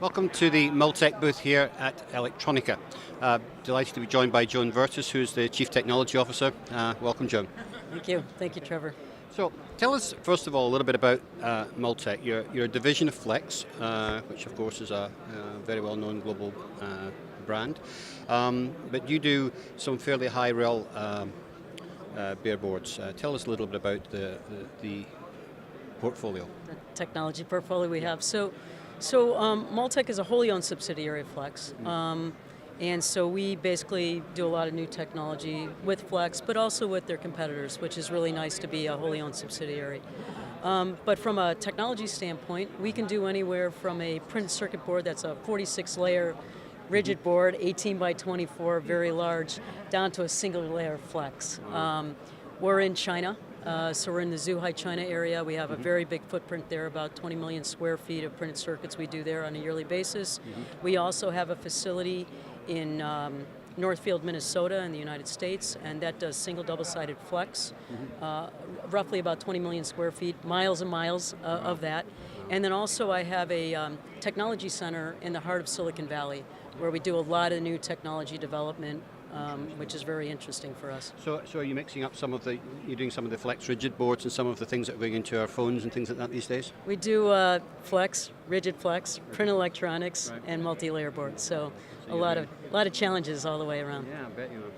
Welcome to the Multek booth here at Electronica. Delighted to be joined by Joan Vrtis, who's the Chief Technology Officer. Welcome, Joan. Thank you, Trevor. So, tell us first of all a little bit about Multek. You're a division of Flex, which of course is a very well-known global brand, but you do some fairly high-rel bare boards. Tell us a little bit about the portfolio. The technology portfolio we have. So Multek is a wholly owned subsidiary of Flex. And so we basically do a lot of new technology with Flex, but also with their competitors, which is really nice to be a wholly owned subsidiary. But from a technology standpoint, we can do anywhere from a printed circuit board that's a 46-layer rigid board, 18 by 24, very large, down to a single layer Flex. We're in China. So we're in the Zhuhai, China area. We have a very big footprint there, about 20 million square feet of printed circuits we do there on a yearly basis. We also have a facility in Northfield, Minnesota in the United States, and that does single double-sided Flex, roughly about 20 million square feet, miles and miles of that. And then also I have a technology center in the heart of Silicon Valley where we do a lot of new technology development, which is very interesting for us. So are you mixing up you're doing some of the Flex rigid boards and some of the things that are going into our phones and things like that these days? We do Flex, rigid Flex, print electronics, and multi-layer boards. So a lot of challenges all the way around. Yeah, I bet you are.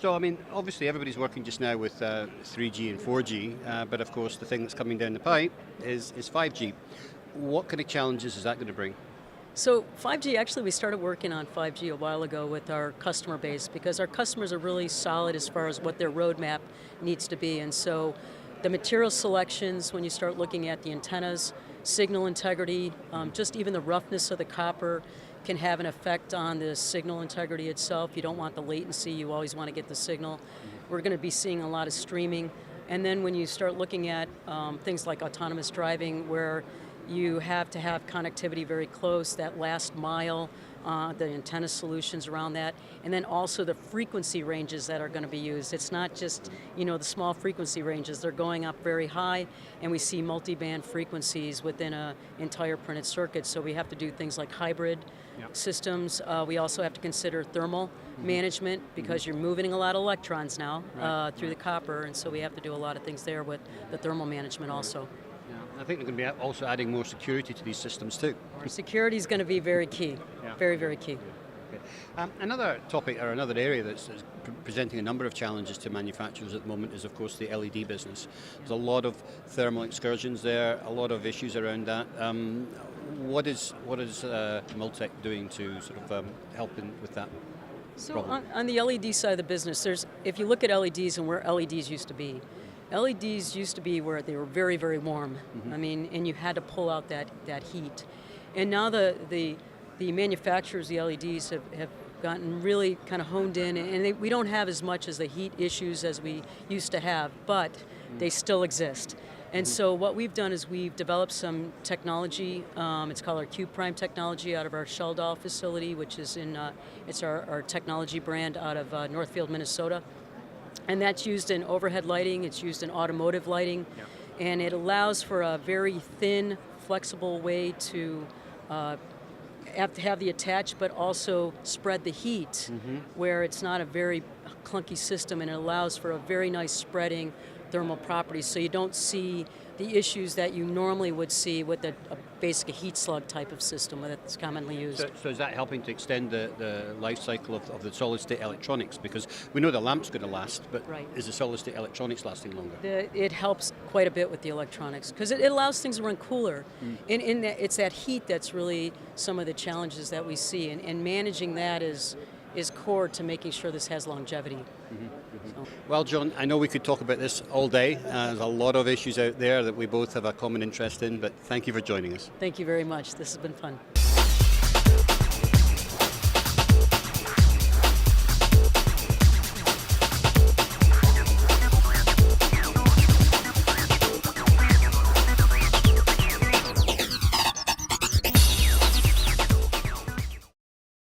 So, I mean, obviously everybody's working just now with 3G and 4G, but of course the thing that's coming down the pipe is 5G. What kind of challenges is that going to bring? So 5G, actually we started working on 5G a while ago with our customer base because our customers are really solid as far as what their roadmap needs to be. And so the material selections, when you start looking at the antennas, signal integrity, just even the roughness of the copper can have an effect on the signal integrity itself. You don't want the latency, you always want to get the signal. We're going to be seeing a lot of streaming. And then when you start looking at things like autonomous driving where you have to have connectivity very close, that last mile, the antenna solutions around that, and then also the frequency ranges that are going to be used. It's not just, the small frequency ranges. They're going up very high, and we see multi-band frequencies within an entire printed circuit, so we have to do things like hybrid systems. We also have to consider thermal management because you're moving a lot of electrons now through the copper, and so we have to do a lot of things there with the thermal management also. I think they're going to be also adding more security to these systems too. Security is going to be very key, very, very key. Okay. Another topic or another area that's presenting a number of challenges to manufacturers at the moment is of course the LED business. There's a lot of thermal excursions there, a lot of issues around that. What is Multek doing to sort of help with that? So on the LED side of the business, if you look at LEDs and where LEDs used to be, LEDs used to be where they were very, very warm. I mean, and you had to pull out that heat. And now the manufacturers, the LEDs, have gotten really kind of honed in, and we don't have as much as the heat issues as we used to have, but they still exist. And so what we've done is we've developed some technology. It's called our Q Prime technology out of our Sheldall facility, which is it's our technology brand out of Northfield, Minnesota. And that's used in overhead lighting, it's used in automotive lighting, and it allows for a very thin, flexible way to have the attach, but also spread the heat, where it's not a very clunky system, and it allows for a very nice spreading thermal properties, so you don't see the issues that you normally would see with a basic heat slug type of system that's commonly used. So is that helping to extend the life cycle of the solid-state electronics? Because we know the lamp's going to last, but is the solid-state electronics lasting longer? It helps quite a bit with the electronics because it allows things to run cooler. It's that heat that's really some of the challenges that we see, and managing that is core to making sure this has longevity. So. Well, John, I know we could talk about this all day. There's a lot of issues out there that we both have a common interest in, but thank you for joining us. Thank you very much. This has been fun.